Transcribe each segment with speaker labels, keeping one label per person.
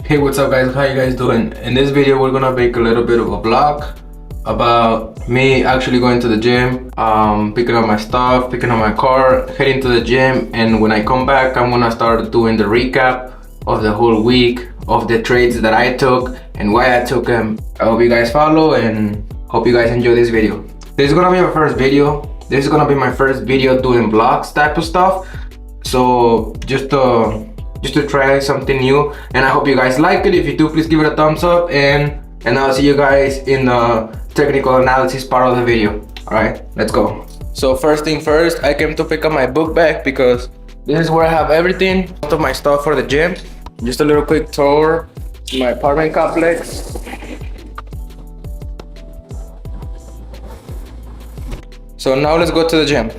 Speaker 1: Hey, what's up guys? How you guys doing? In this video, we're gonna make a little bit of a vlog about me actually going to the gym, picking up my stuff, picking up my car, heading to the gym, and when I come back, I'm gonna start doing the recap of the whole week, of the trades that I took and why I took them. I hope you guys follow and hope you guys enjoy this video. This is gonna be my first video. This is gonna be my first video doing vlogs type of stuff. So just to try something new, and I hope you guys like it. If you do, please give it a thumbs up, and I'll see you guys in the technical analysis part of the video. All right, let's go. So first thing first, I came to pick up my book bag because this is where I have everything, most of my stuff for the gym. Just a little quick tour to my apartment complex. So now let's go to the gym.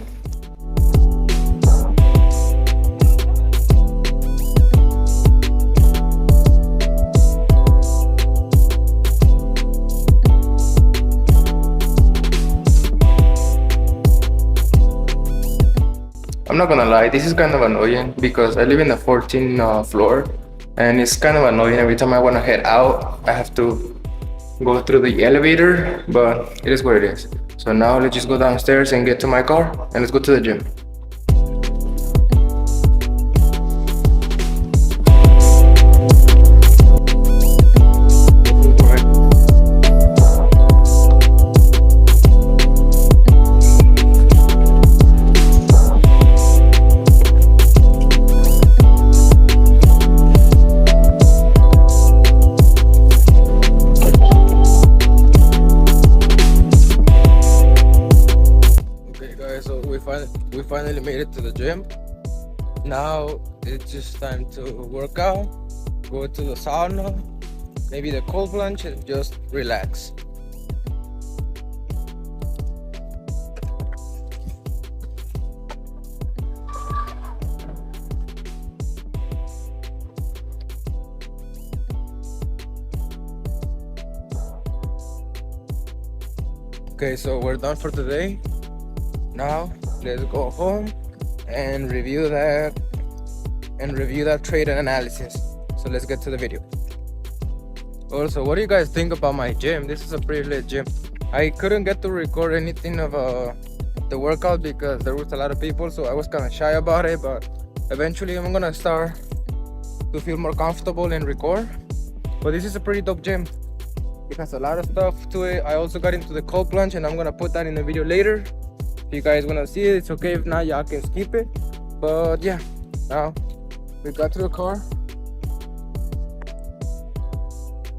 Speaker 1: I'm not gonna lie, this is kind of annoying because I live in the 14th floor, and it's kind of annoying every time I want to head out. I have to go through the elevator, but it is what it is. So now let's just go downstairs and get to my car, and let's go to the gym. So we finally made it to the gym. Now it's just time to work out, go to the sauna, maybe the cold plunge, and just relax. Okay, so we're done for today. Now let's go home and review that trade and analysis. So let's get to the video. Also, what do you guys think about my gym? This is a pretty lit gym. I couldn't get to record anything of the workout because there was a lot of people, so I was kind of shy about it, but eventually I'm gonna start to feel more comfortable and record. But this is a pretty dope gym. It has a lot of stuff to it. I also got into the cold plunge, and I'm gonna put that in the video later. If you guys want to see it, it's okay. If not, y'all can skip it. But yeah, now we got to the car.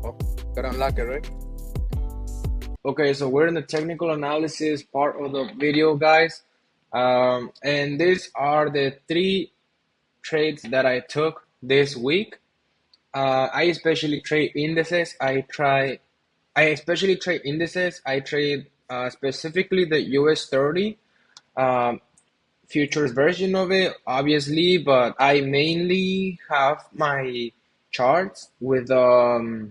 Speaker 1: Oh, gotta unlock it, right? Okay, so we're in the technical analysis part of the video, guys. And these are the 3 trades that I took this week. I especially trade indices. I especially trade indices. I trade specifically the US 30 futures version of it, obviously, but I mainly have my charts with the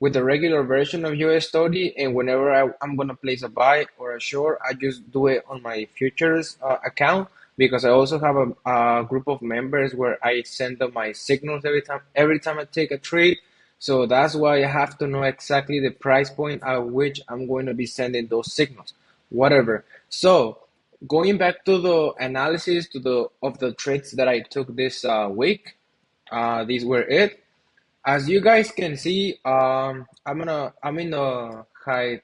Speaker 1: regular version of US 30, and whenever I'm gonna place a buy or a short, I just do it on my futures account, because I also have a group of members where I send them my signals every time I take a trade. So that's why I have to know exactly the price point at which I'm going to be sending those signals, whatever. So going back to the analysis of the trades that I took this week, these were it. As you guys can see, I'm in the high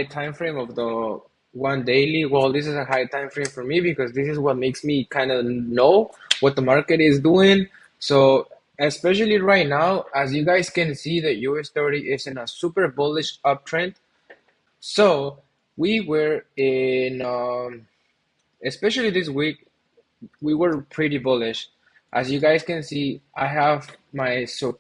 Speaker 1: time frame of the one daily. Well, this is a high time frame for me because this is what makes me kind of know what the market is doing. So especially right now, as you guys can see, the US 30 is in a super bullish uptrend. So we were in especially this week, we were pretty bullish. As you guys can see, I have my support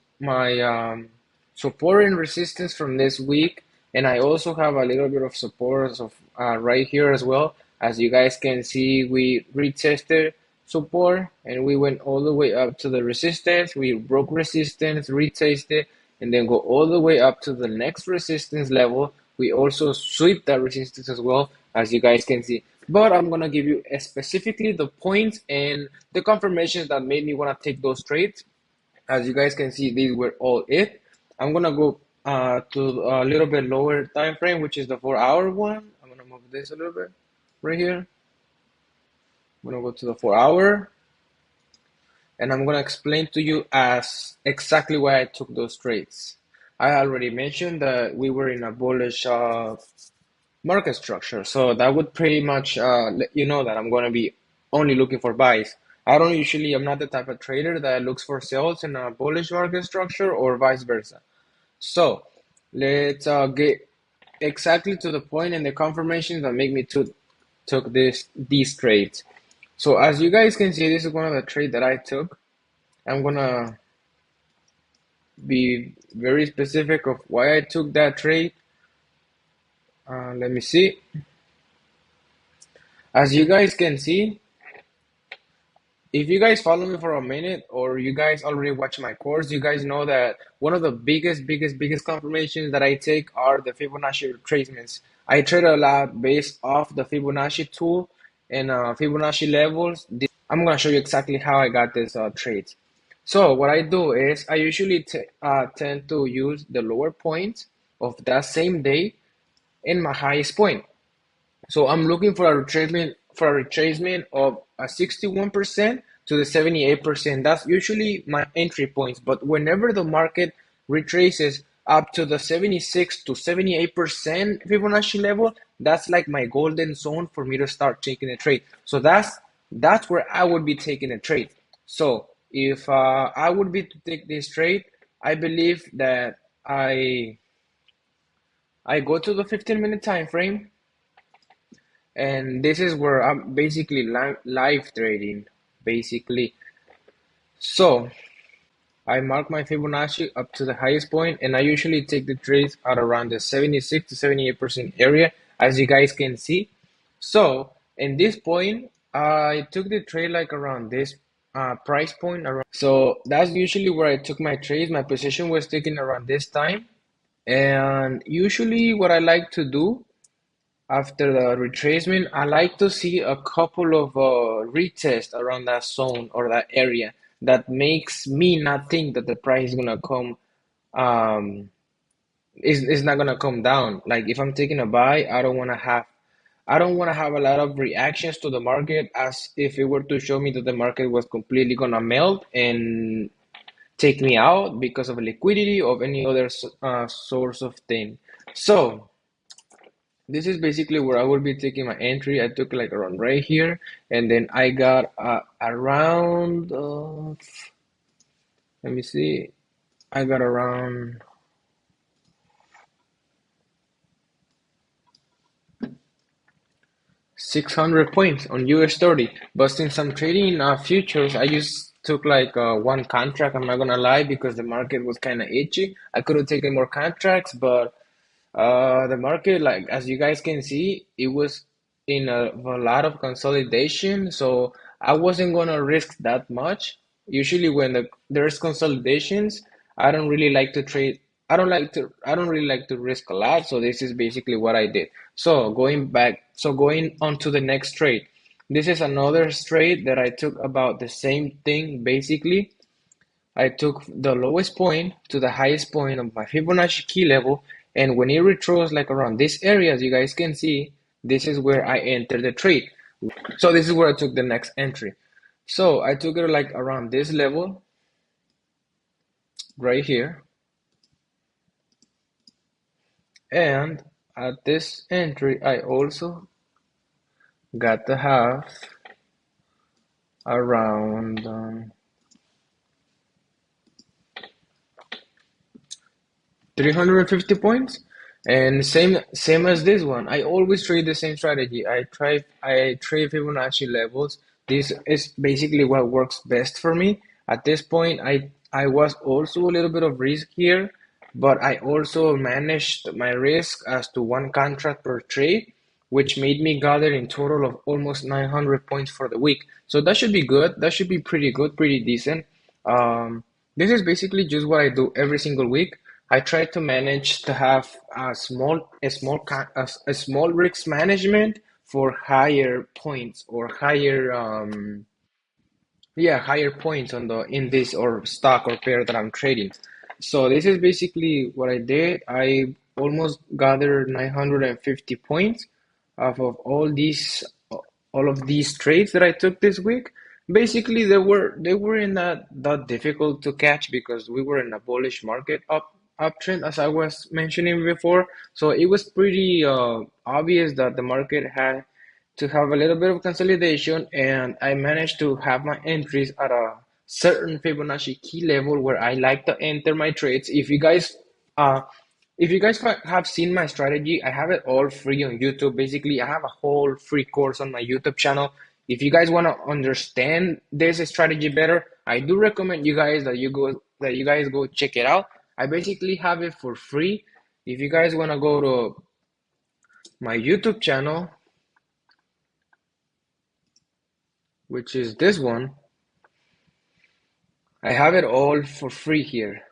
Speaker 1: and resistance from this week, and I also have a little bit of support of right here as well. As you guys can see, we retested support and we went all the way up to the resistance. We broke resistance, retested, and then go all the way up to the next resistance level. We also sweep that resistance as well, as you guys can see. But I'm gonna give you specifically the points and the confirmations that made me wanna take those trades. As you guys can see, these were all it. I'm gonna go to a little bit lower time frame, which is the 4 hour one. I'm gonna move this a little bit right here. I'm gonna go to the 4 hour, and I'm gonna explain to you as exactly why I took those trades. I already mentioned that we were in a bullish market structure, so that would pretty much let you know that I'm gonna be only looking for buys. I'm not the type of trader that looks for sells in a bullish market structure or vice versa. So let's get exactly to the point and the confirmations that make me took these trades. So as you guys can see, this is one of the trades that I took. I'm gonna be very specific of why I took that trade. Let me see. As you guys can see, if you guys follow me for a minute or you guys already watch my course, you guys know that one of the biggest confirmations that I take are the Fibonacci retracements. I trade a lot based off the Fibonacci tool and Fibonacci levels. I'm gonna show you exactly how I got this trade. So what I do is I usually tend to use the lower point of that same day in my highest point. So I'm looking for a retracement of a 61% to the 78%. That's usually my entry points. But whenever the market retraces up to the 76 to 78% Fibonacci level, that's like my golden zone for me to start taking a trade. So that's where I would be taking a trade. So if I would be to take this trade, I believe that I go to the 15-minute time frame, and this is where I'm basically live trading, basically. So I mark my Fibonacci up to the highest point, and I usually take the trades at around the 76 to 78% area, as you guys can see. So in this point, I took the trade like around this price point. So that's usually where I took my trades. My position was taken around this time. And usually what I like to do after the retracement, I like to see a couple of retests around that zone or that area that makes me not think that the price is gonna come is not gonna come down. Like if I'm taking a buy, I don't wanna have a lot of reactions to the market as if it were to show me that the market was completely gonna melt and take me out because of liquidity of any other source of thing. So this is basically where I will be taking my entry. I took like around right here, and then I got around, let me see, I got around 600 points on US 30. But since I'm trading futures, I just took like one contract. I'm not gonna lie because the market was kind of itchy. I could have taken more contracts, but the market, like as you guys can see, it was in a lot of consolidation, so I wasn't gonna risk that much. Usually, when there's consolidations, I don't really like to trade. I don't really like to risk a lot. So this is basically what I did. So going on to the next trade. This is another trade that I took about the same thing basically. I took the lowest point to the highest point of my Fibonacci key level, and when it retraced like around this area, as you guys can see, this is where I entered the trade. So this is where I took the next entry. So I took it like around this level right here, and at this entry, I also got to have around 350 points. And same as this one. I always trade the same strategy. I trade Fibonacci levels. This is basically what works best for me. At this point, I was also a little bit of risk here, but I also managed my risk as to one contract per trade, which made me gather in total of almost 900 points for the week. So that should be good. That should be pretty good, pretty decent. This is basically just what I do every single week. I try to manage to have a small risk management for higher points or higher yeah, higher points on the in this or stock or pair that I'm trading. So this is basically what I did. I almost gathered 950 points off of all of these trades that I took this week. Basically, they were in that difficult to catch because we were in a bullish market uptrend as I was mentioning before. So it was pretty obvious that the market had to have a little bit of consolidation, and I managed to have my entries at a certain Fibonacci key level where I like to enter my trades. Uh, if you guys have seen my strategy, I have it all free on YouTube. Basically, I have a whole free course on my YouTube channel. If you guys want to understand this strategy better, I do recommend you guys go check it out. I basically have it for free. If you guys want to go to my YouTube channel, which is this one, I have it all for free here.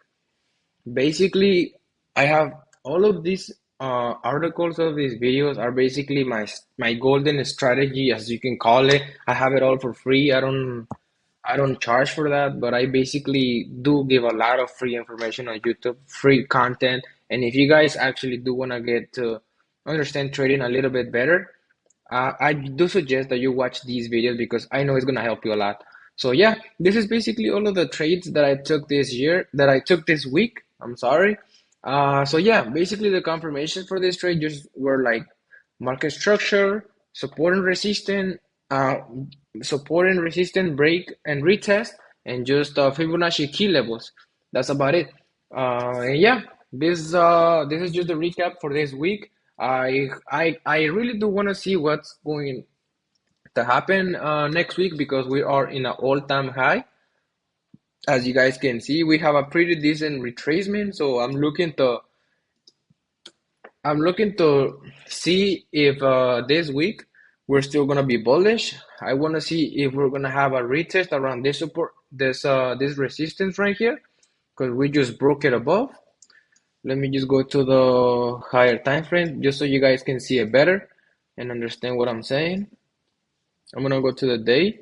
Speaker 1: Basically, I have all of these articles of these videos are basically my golden strategy, as you can call it. I have it all for free. I don't charge for that, but I basically do give a lot of free information on YouTube, free content. And if you guys actually do want to get to understand trading a little bit better, I do suggest that you watch these videos because I know it's gonna help you a lot. So yeah, this is basically all of the trades that I took this year, that I took this week. I'm sorry. So yeah, basically the confirmation for this trade just were like market structure, support and resistance, uh, support and resistance break and retest, and just Fibonacci key levels. That's about it. And yeah, this is just the recap for this week. I really do want to see what's going to happen next week because we are in an all-time high. As you guys can see, we have a pretty decent retracement. So I'm looking to see if this week we're still gonna be bullish. I want to see if we're gonna have a retest around this support, this resistance right here, because we just broke it above. Let me just go to the higher time frame just so you guys can see it better and understand what I'm saying. I'm gonna go to the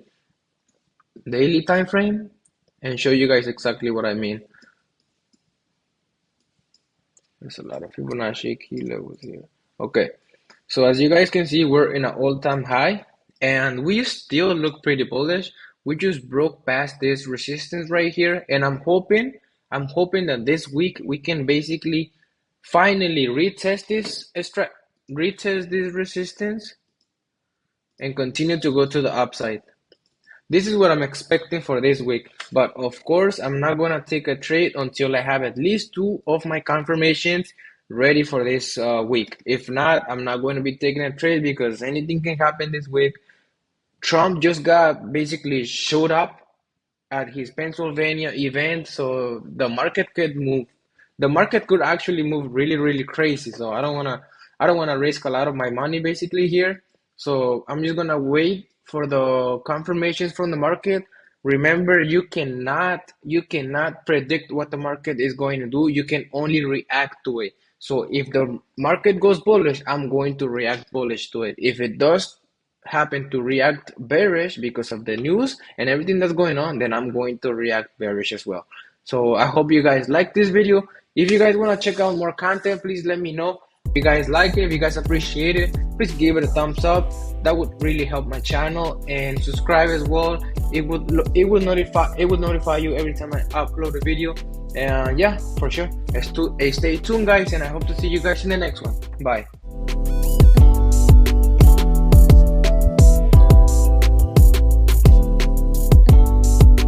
Speaker 1: daily time frame and show you guys exactly what I mean. There's a lot of Fibonacci key levels here. Okay, so as you guys can see, we're in an all-time high and we still look pretty bullish. We just broke past this resistance right here, and I'm hoping that this week we can basically finally retest this resistance and continue to go to the upside. This is what I'm expecting for this week. But of course, I'm not gonna take a trade until I have at least two of my confirmations ready for this week. If not, I'm not going to be taking a trade because anything can happen this week. Trump just got basically showed up at his Pennsylvania event, so the market could actually move really, really crazy. So I don't wanna risk a lot of my money basically here. So I'm just gonna wait for the confirmations from the market. Remember, you cannot predict what the market is going to do. You can only react to it. So if the market goes bullish, I'm going to react bullish to it. If it does happen to react bearish because of the news and everything that's going on, then I'm going to react bearish as well. So I hope you guys like this video. If you guys want to check out more content, please let me know. If you guys like it, if you guys appreciate it, please give it a thumbs up. That would really help my channel, and subscribe as well. It would notify you every time I upload a video. And yeah, for sure. Stay tuned, guys, and I hope to see you guys in the next one. Bye.